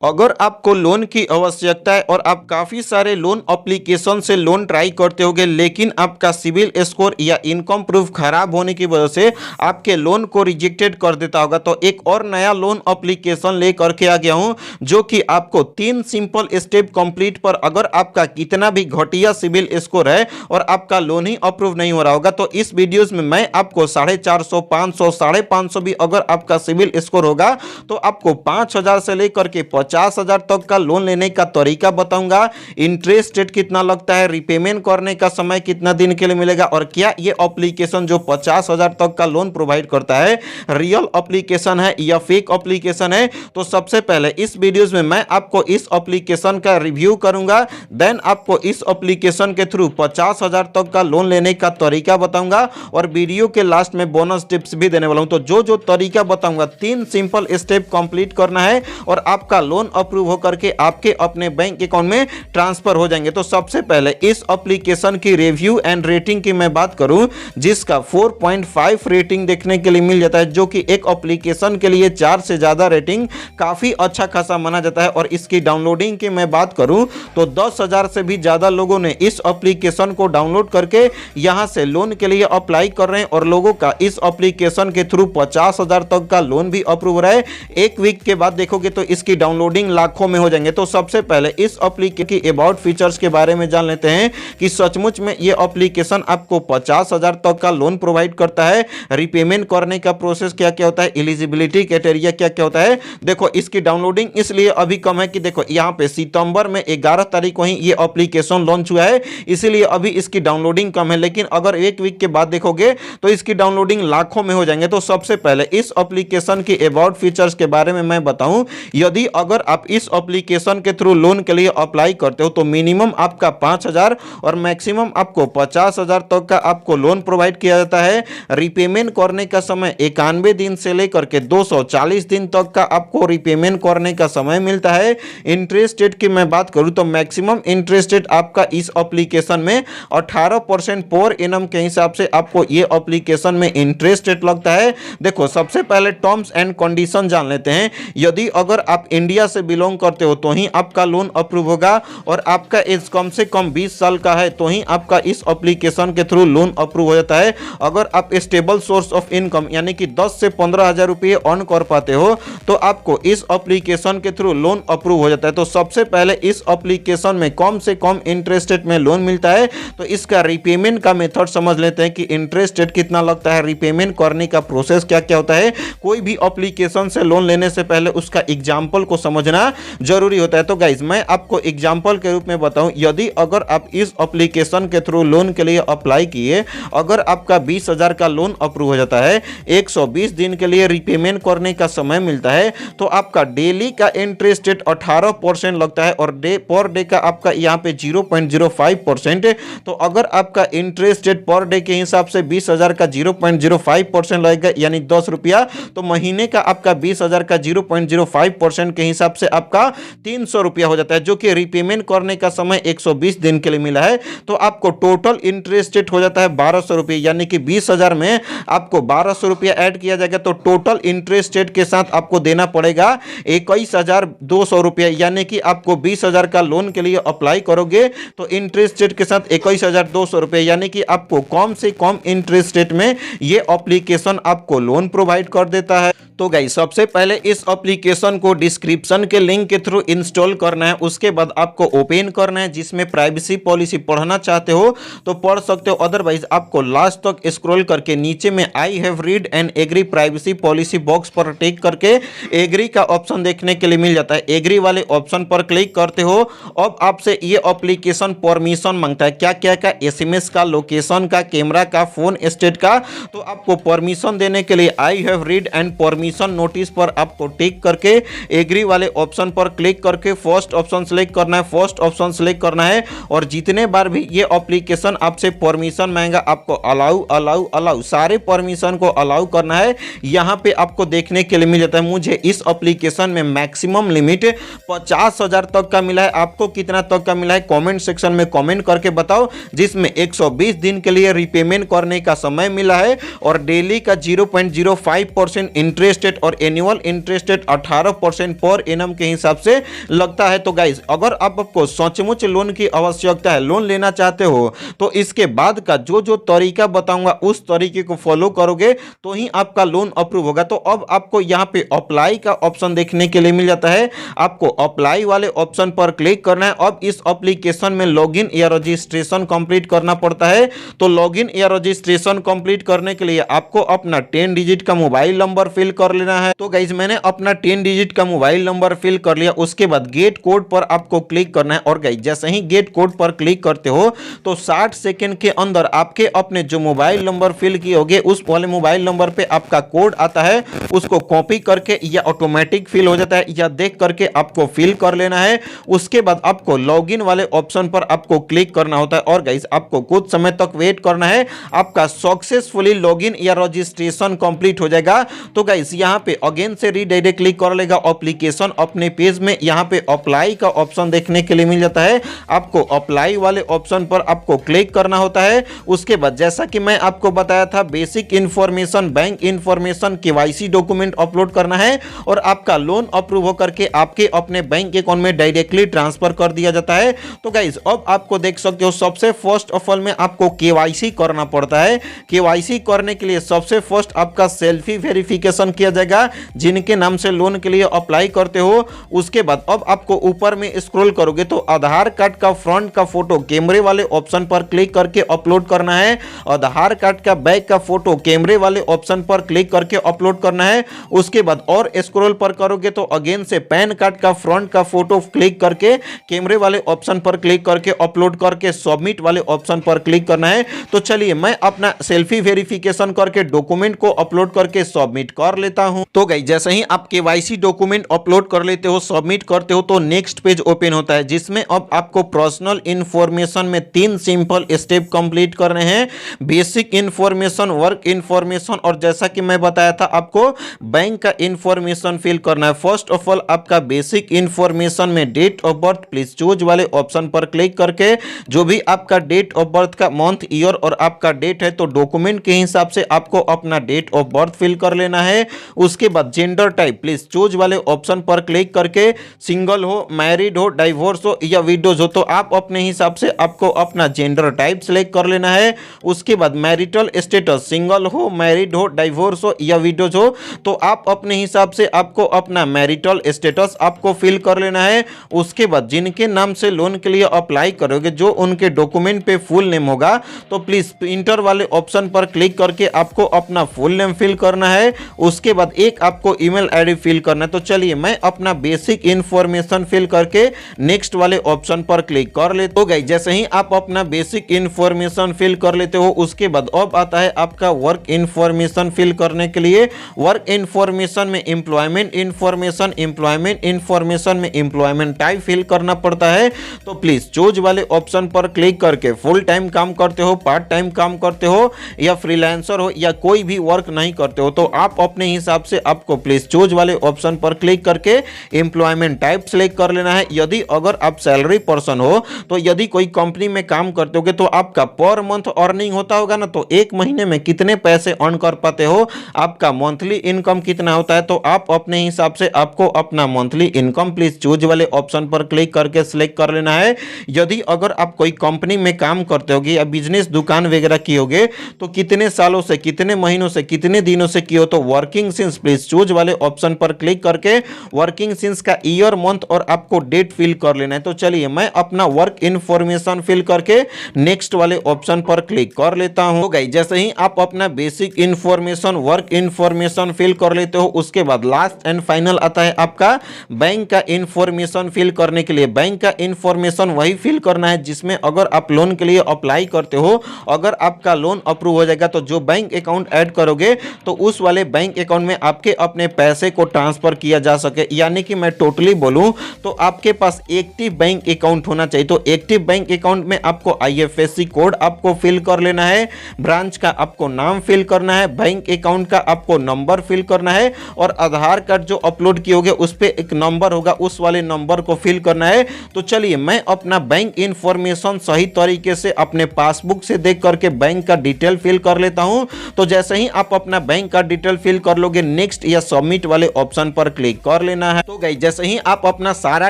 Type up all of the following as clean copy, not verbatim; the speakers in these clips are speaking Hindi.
अगर आपको लोन की आवश्यकता है और आप काफ़ी सारे लोन एप्लीकेशन से लोन ट्राई करते होगे, लेकिन आपका सिविल स्कोर या इनकम प्रूफ खराब होने की वजह से आपके लोन को रिजेक्टेड कर देता होगा, तो एक और नया लोन एप्लीकेशन ले करके आ गया हूं, जो कि आपको 3 सिंपल स्टेप कंप्लीट पर अगर आपका कितना भी घटिया सिविल स्कोर है और आपका लोन ही अप्रूव नहीं हो रहा होगा, तो इस वीडियोस में मैं आपको 450, 500, 550 भी अगर आपका सिविल स्कोर होगा तो आपको 5,000 से लेकर के 50,000 तक का लोन लेने का तरीका बताऊंगा। इंटरेस्ट रेट कितना लगता है, रिपेमेंट करने का समय कितना दिन के लिए मिलेगा, और क्या ये एप्लीकेशन जो 50,000 तक का लोन प्रोवाइड करता है रियल एप्लीकेशन है या फेक एप्लीकेशन है। तो सबसे पहले इस वीडियोस में मैं आपको इस एप्लीकेशन का रिव्यू करूंगा, देन आपको इस एप्लीकेशन के थ्रू 50,000 तक का लोन लेने का तरीका बताऊंगा, और वीडियो के लास्ट में बोनस टिप्स भी देने वाला हूं। तो जो जो तरीका बताऊंगा 3 सिंपल स्टेप कंप्लीट करना है और आपका लोन अप्रूव होकर के आपके अपने बैंक अकाउंट में ट्रांसफर हो जाएंगे। तो सबसे पहले इस एप्लीकेशन की रिव्यू एंड रेटिंग की मैं बात करूं, जिसका 4.5 रेटिंग देखने के लिए मिल जाता है, जो कि एक एप्लीकेशन के लिए 4 से ज्यादा रेटिंग काफी अच्छा खासा माना जाता है। और इसकी डाउनलोडिंग की मैं बात करूं तो 10,000 से भी ज्यादा लोगों ने इस एप्लीकेशन को डाउनलोड करके यहां से लोन के लिए अप्लाई कर रहे हैं, और लोगों का इस एप्लीकेशन के थ्रू 50,000 तक का लोन भी अप्रूव हो रहा है। एक वीक के बाद देखोगे तो इसकी डाउनलोडिंग लाखों में हो जाएंगे। तो सबसे पहले इस एप्लीकेशन की अबाउट फीचर्स के बारे में जान लेते हैं कि सचमुच में ये एप्लीकेशन आपको 50,000 तक का लोन प्रोवाइड करता है। रिपेमेंट करने का प्रोसेस क्या क्या होता है, एलिजिबिलिटी क्राइटेरिया क्या क्या होता है। देखो इसकी डाउनलोडिंग इसलिए अभी कम है कि देखो यहाँ पे सितंबर में 11 तारीख को ही ये एप्लीकेशन लॉन्च हुआ है, इसीलिए अभी इसकी डाउनलोडिंग कम है। लेकिन अगर एक वीक के बाद देखोगे तो इसकी डाउनलोडिंग लाखों में हो जाएंगे। तो सबसे पहले इस एप्लीकेशन की अबाउट फीचर्स के बारे में मैं बताऊं, यदि अगर आप इस एप्लीकेशन के थ्रू लोन के लिए अप्लाई करते हो तो मिनिमम आपका 5,000 और मैक्सिमम आपको 50,000 तक का आपको लोन प्रोवाइड किया जाता है। रिपेमेंट करने का समय 91 दिन से लेकर के 240 दिन तक का आपको रिपेमेंट करने का समय मिलता है। इंटरेस्ट रेट की मैं बात करूं तो मैक्सिमम इंटरेस्ट रेट आपका इस एप्लीकेशन में 18% पर एनम के हिसाब से आपको ये एप्लीकेशन में इंटरेस्ट रेट लगता है। देखो सबसे पहले टर्म्स एंड कंडीशन जान लेते हैं। यदि अगर आप इंडिया से बिलोंग करते हो तो ही आपका लोन अप्रूव होगा, और आपका एज कम से कम 20 साल का है तो ही आपका इस एप्लीकेशन के थ्रू लोन अप्रूव हो जाता है। अगर आप स्टेबल सोर्स ऑफ इनकम यानी कि 10 से 15,000 रुपये अर्न कर पाते हो तो आपको इस एप्लीकेशन के थ्रू लोन अप्रूव हो जाता है। तो सबसे पहले इस एप्लीकेशन में कम से कम इंटरेस्ट रेट में लोन मिलता है। तो इसका रिपेमेंट का मेथड समझ लेते हैं कि इंटरेस्ट रेट कितना लगता है, रिपेमेंट करने का प्रोसेस क्या क्या होता है। कोई भी एप्लीकेशन से लोन लेने से पहले उसका एग्जाम्पल को समझना जरूरी होता है। तो गाइज मैं आपको एग्जाम्पल के रूप में बताऊं, यदि अगर आप इस एप्लीकेशन के थ्रू लोन के लिए अप्लाई किए, अगर आपका 20,000 का लोन अप्रूव हो जाता है, 120 दिन के लिए रिपेमेंट करने का समय मिलता है, तो आपका डेली का इंटरेस्ट रेट 18% लगता है, और पर डे का आपका यहाँ पे 0.05% है। तो अगर आपका इंटरेस्ट रेट पर डे के हिसाब से 20,000 का 0.05% लगेगा यानी 10 रुपया, तो महीने का आपका 20,000 का 0.05% के हिसाब से आपका 300 रुपया हो जाता है, जो कि रिपेमेंट करने का समय 120 दिन के लिए मिला है। तो आपको टोटल इंटरेस्ट रेट हो जाता है 1,200 रुपये, यानी कि 20,000 में आपको 1,200 रुपया ऐड किया जाएगा, तो टोटल इंटरेस्ट रेट के साथ आपको देना पड़ेगा 21,200 रुपया। यानी कि आपको 20,000 का लोन के लिए अप्लाई करोगे तो इंटरेस्ट रेट के साथ 21,200 रुपये, यानी कि आपको कम से कम इंटरेस्ट रेट में ये एप्लीकेशन आपको लोन प्रोवाइड कर देता है। तो गाइस सबसे पहले इस एप्लीकेशन को डिस्क्रिप्शन के लिंक के थ्रू इंस्टॉल करना है, उसके बाद आपको ओपन करना है। जिसमें प्राइवेसी पॉलिसी पढ़ना चाहते हो तो पढ़ सकते हो, अदरवाइज आपको लास्ट तक स्क्रॉल करके नीचे में I have read and agree privacy policy box पर टिक करके एग्री का ऑप्शन देखने के लिए मिल जाता है। एग्री वाले ऑप्शन पर क्लिक करते हो, अब आपसे ये एप्लीकेशन परमिशन मांगता है, क्या क्या का, SMS का, लोकेशन का, कैमरा का, फोन स्टेट का। तो आपको परमिशन देने के लिए आई have read and permission notice पर आपको टिक करके एग्री वाले ऑप्शन पर क्लिक करके फर्स्ट ऑप्शन सेलेक्ट करना है। फर्स्ट ऑप्शन सेलेक्ट करना है, और जितने बार भी ये एप्लीकेशन आपसे परमिशन मांगेगा आपको अलाउ अलाउ अलाउ सारे परमिशन को अलाउ करना है। यहां पे आपको देखने के लिए मिल जाता है, मुझे इस एप्लीकेशन में मैक्सिमम लिमिट 50,000 तक का मिला है। आपको कितना तक का मिला है कमेंट सेक्शन में कमेंट करके बताओ। जिसमें 120 दिन के लिए रिपेमेंट करने का समय मिला है, और डेली का 0.05% इंटरेस्ट रेट और annual interest rate 18% per annum के हिसाब से लगता है। तो गाइज अगर आपको सचमुच लोन की आवश्यकता है, लोन लेना चाहते हो, तो इसके बाद का जो जो तरीका बताऊंगा उस तरीके को फॉलो करोगे तो ही आपका लोन अप्रूव होगा। तो अब आपको यहाँ पे अप्लाई का ऑप्शन देखने के लिए मिल जाता है। आपको अप्लाई वाले ऑप्शन पर क्लिक करना है। अब इस एप्लीकेशन में लॉगिन या रजिस्ट्रेशन कंप्लीट करना पड़ता है। तो लॉगिन या रजिस्ट्रेशन कंप्लीट करने के लिए आपको अपना 10 डिजिट का मोबाइल नंबर फिल कर लेना है। तो गाइज मैंने अपना 10 डिजिट का मोबाइल नंबर फिल कर लिया। उसके बाद गेट कोड पर आपको क्लिक करना है और गाइज जैसे ही गेट कोड पर क्लिक करते हो तो 60 सेकंड के अंदर आपके अपने जो मोबाइल नंबर फिल किए होंगे उस वाले मोबाइल नंबर पे आपका कोड आता है, उसको कॉपी करके या ऑटोमेटिक फिल हो जाता है या देख करके आपको फिल कर लेना है। उसके बाद आपको लॉगिन वाले ऑप्शन पर आपको क्लिक करना होता है और गाइस आपको कुछ समय तक वेट करना है, आपका सक्सेसफुली लॉगिन या रजिस्ट्रेशन कंप्लीट हो जाएगा। तो गाइस यहां पे अगेन से रीडायरेक्ट कर लेगा एप्लीकेशन अपने पेज में। यहां पे अप्लाई का ऑप्शन देखने के लिए मिल जाता है। आपको अप्लाई वाले ऑप्शन पर आपको क्लिक करना होता है। उसके बाद जैसा कि मैं आपको बताया था, basic information, bank information, KYC document upload करना है और आपका लोन अप्रूव होकर के आपके अपने बैंक अकाउंट में डायरेक्टली ट्रांसफर कर दिया जाता है। तो गाइज अब आपको देख सकते हो सबसे फर्स्ट ऑफ ऑल में आपको केवाईसी करना पड़ता है। केवाईसी करने के लिए सबसे फर्स्ट आपका सेल्फी वेरिफिकेशन किया जाएगा जिनके नाम से लोन के लिए अप्लाई करते हो। उसके बाद अब आपको ऊपर में स्क्रॉल करोगे तो आधार कार्ड का फ्रंट का फोटो कैमरे वाले ऑप्शन पर क्लिक करके अपलोड करना है। आधार कार्ड का बैक का फोटो कैमरे वाले ऑप्शन पर क्लिक करके अपलोड करना है। उसके बाद और स्क्रॉल पर करोगे तो अगेन से पैन कार्ड का फ्रंट का फोटो क्लिक करके कैमरे वाले ऑप्शन पर क्लिक करके अपलोड करके सबमिट वाले ऑप्शन पर क्लिक करना है। तो चलिए मैं अपना सेल्फी वेरिफिकेशन करके डॉक्यूमेंट को अपलोड करके सबमिट कर लेता हूं। तो गाइस जैसे ही आप केवाईसी डॉक्यूमेंट अपलोड कर लेते हो, सबमिट करते हो, तो नेक्स्ट पेज ओपन होता है जिसमें अब आपको पर्सनल इंफॉर्मेशन में 3 सिंपल स्टेप कंप्लीट करने हैं। बेसिक इंफॉर्मेशन, वर्क इंफॉर्मेशन और जैसा कि मैं बताया था आपको बैंक का इंफॉर्मेशन फिल करना है। फर्स्ट ऑफ ऑल आपका बेसिक इंफॉर्मेशन में date of birth please choose वाले ऑप्शन पर क्लिक करके जो भी आपका डेट ऑफ बर्थ का मंथ, ईयर और आपका डेट है तो डॉक्यूमेंट के हिसाब से आपको अपना डेट ऑफ बर्थ फिल कर लेना है। उसके बाद जेंडर टाइप प्लीज चूज वाले ऑप्शन पर क्लिक करके सिंगल हो, मैरिड हो, डाइवोर्स हो या विडोज हो तो आप अपने हिसाब से आपको अपना जेंडर टाइप सिलेक्ट कर लेना है। उसके बाद मैरिटल स्टेटस सिंगल हो, मैरिड हो, डाइवोर्स हो या विडोज हो तो आप अपने हिसाब से आपको अपना मैरिटल स्टेटस आपको फिल कर लेना है। उसके बाद जिनके नाम से लोन के लिए अप्लाई करोगे जो उनके डॉक्यूमेंट पे फुल नेम होगा तो प्लीज इंटर वाले ऑप्शन पर क्लिक करके आपको अपना फुल नेम फिल करना है। उसके बाद एक आपको ईमेल आईडी फिल करना है। तो चलिए मैं अपना बेसिक इंफॉर्मेशन फिल करके नेक्स्ट वाले ऑप्शन पर क्लिक कर लेते हो। गाइस जैसे ही आप अपना बेसिक इंफॉर्मेशन फिल कर लेते हो उसके बाद अब आता है आपका वर्क इंफॉर्मेशन फिल करने के लिए। वर्क इंफॉर्मेशन में एम्प्लॉयमेंट इंफॉर्मेशन, एम्प्लॉयमेंट इंफॉर्मेशन में एम्प्लॉयमेंट टाइप फिल करना पड़ता है। तो प्लीज चूज वाले ऑप्शन पर क्लिक करके फुल टाइम काम करते हो, पार्ट टाइम काम करते हो या फ्रीलांसर हो या कोई भी वर्क नहीं करते हो तो आप अपने हिसाब से आपको प्लीज चूज वाले ऑप्शन पर क्लिक करके एम्प्लॉयमेंट टाइप सेलेक्ट कर लेना है। यदि अगर आप सैलरी पर्सन हो तो यदि कोई कंपनी में काम करते होगे तो आपका पर मंथ अर्निंग होता होगा ना, तो एक महीने में कितने पैसे अर्न कर पाते हो, आपका मंथली इनकम कितना होता है तो आप अपने हिसाब से आपको अपना मंथली इनकम प्लीज चूज वाले ऑप्शन पर क्लिक करके सिलेक्ट कर लेना है। यदि अगर आप कोई कंपनी में काम करते होगे या बिजनेस दुकान वगैरह की होगे तो कितने सालों से, कितने महीनों से, कितने दिनों से की हो तो वर्किंग सिंस प्लीज चूज वाले ऑप्शन पर क्लिक करके वर्किंग सिंस का ईयर, मंथ और आपको डेट फिल कर लेना है। तो चलिए मैं अपना वर्क इंफॉर्मेशन फिल करके नेक्स्ट वाले ऑप्शन पर क्लिक कर लेता हूं। तो गाइस जैसे ही आप अपना basic information, work information fill कर लेते हो उसके बाद लास्ट एंड फाइनल आता है आपका बैंक का इंफॉर्मेशन फिल करने के लिए। बैंक का इंफॉर्मेशन वही फिल करना है जिसमें अगर आप लोन के लिए अप्लाई करते हो, अगर आपका लोन अप्रूव हो जाएगा तो जो बैंक अकाउंट ऐड करोगे तो उस वाले बैंक अकाउंट में आपके अपने पैसे को ट्रांसफर किया जा सके। यानी कि मैं टोटली बोलूं तो आपके पास एक्टिव बैंक अकाउंट होना चाहिए। तो एक्टिव बैंक अकाउंट में आपको IFSC कोड आपको फिल कर लेना है, ब्रांच का आपको नाम फिल करना है, बैंक अकाउंट का आपको नंबर फिल करना है और आधार कार्ड जो अपलोड किए होगे उस पर एक नंबर होगा, उस वाले नंबर को फिल करना है। तो चलिए मैं अपना बैंक इंफॉर्मेशन सही तरीके से अपने पासबुक से देख करके बैंक का डिटेल फिल कर लेता हूं। तो जैसे ही आप अपना बैंक का डिटेल फिल कर लोगे नेक्स्ट या सबमिट वाले ऑप्शन पर क्लिक कर लेना। लेना है। तो गाइस जैसे ही आप अपना सारा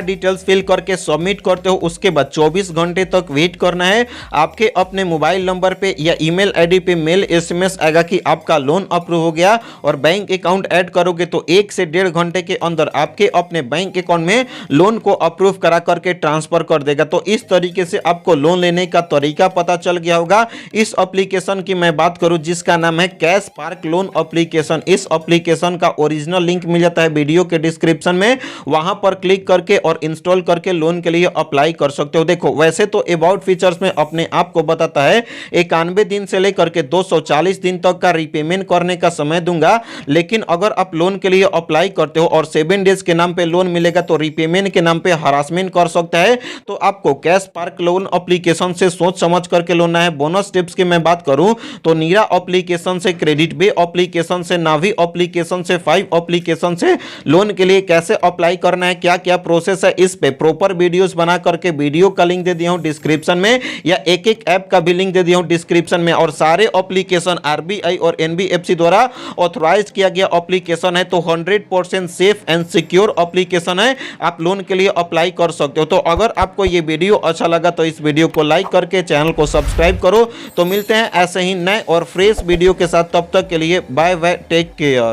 डिटेल्स फिल करके सबमिट करते हो उसके बाद 24 घंटे तक वेट करना है। आपके अपने मोबाइल नंबर पे या ईमेल आईडी पे मेल एसएमएस आएगा कि आपका लोन अप्रूव हो गया, और बैंक अकाउंट ऐड करोगे तो 1 से 1.5 घंटे के अंदर आपके अपने बैंक अकाउंट में लोन को अप्रूव करा करके ट्रांसफर कर देगा। तो इस तरीके से आपको लोन लेने का तरीका पता चल गया होगा। इस एप्लीकेशन की मैं बात करूं जिसका नाम है कैश पार्क लोन एप्लीकेशन, इस एप्लीकेशन का ओरिजिनल लिंक मिल जाता है वीडियो के डिस्क्रिप्शन में, वहां पर क्लिक करके और इंस्टॉल करके लोन के लिए अप्लाई कर सकते हो। देखो वैसे तो अबाउट फीचर्स में अपने आप को बताता है 91 दिन से लेकर के 240 दिन तक का रीपेमेंट करने का समय दूंगा, लेकिन अगर आप लोन के लिए अप्लाई करते हो और 7 डेज के नाम पे लोन मिलेगा तो रीपेमेंट के नाम पे हरासमेंट कर सकता है। तो आपको कैश पार्क लोन एप्लीकेशन से सोच समझ करके लेना है। बोनस टिप्स की मैं बात करूं तो नीरा एप्लीकेशन से, क्रेडिट बे एप्लीकेशन से, नावी एप्लीकेशन से, 5 एप्लीकेशन से लोन के लिए कैसे अप्लाई करना है, क्या क्या प्रोसेस है, इस पे प्रॉपर वीडियोस बना करके वीडियो का लिंक दे दिया हूं डिस्क्रिप्शन में, या एक एक ऐप का भी लिंक दे दिया हूं डिस्क्रिप्शन में। और सारे एप्लीकेशन आरबीआई और एनबीएफसी द्वारा ऑथराइज किया गया एप्लीकेशन है, तो 100% सेफ एंड सिक्योर एप्लीकेशन है, आप लोन के लिए अप्लाई कर सकते हो। तो अगर आपको ये वीडियो अच्छा लगा तो इस वीडियो को लाइक करके चैनल को सब्सक्राइब करो। तो मिलते हैं ऐसे ही नए और फ्रेश वीडियो के साथ, तब तक के लिए बाय बाय, टेक केयर।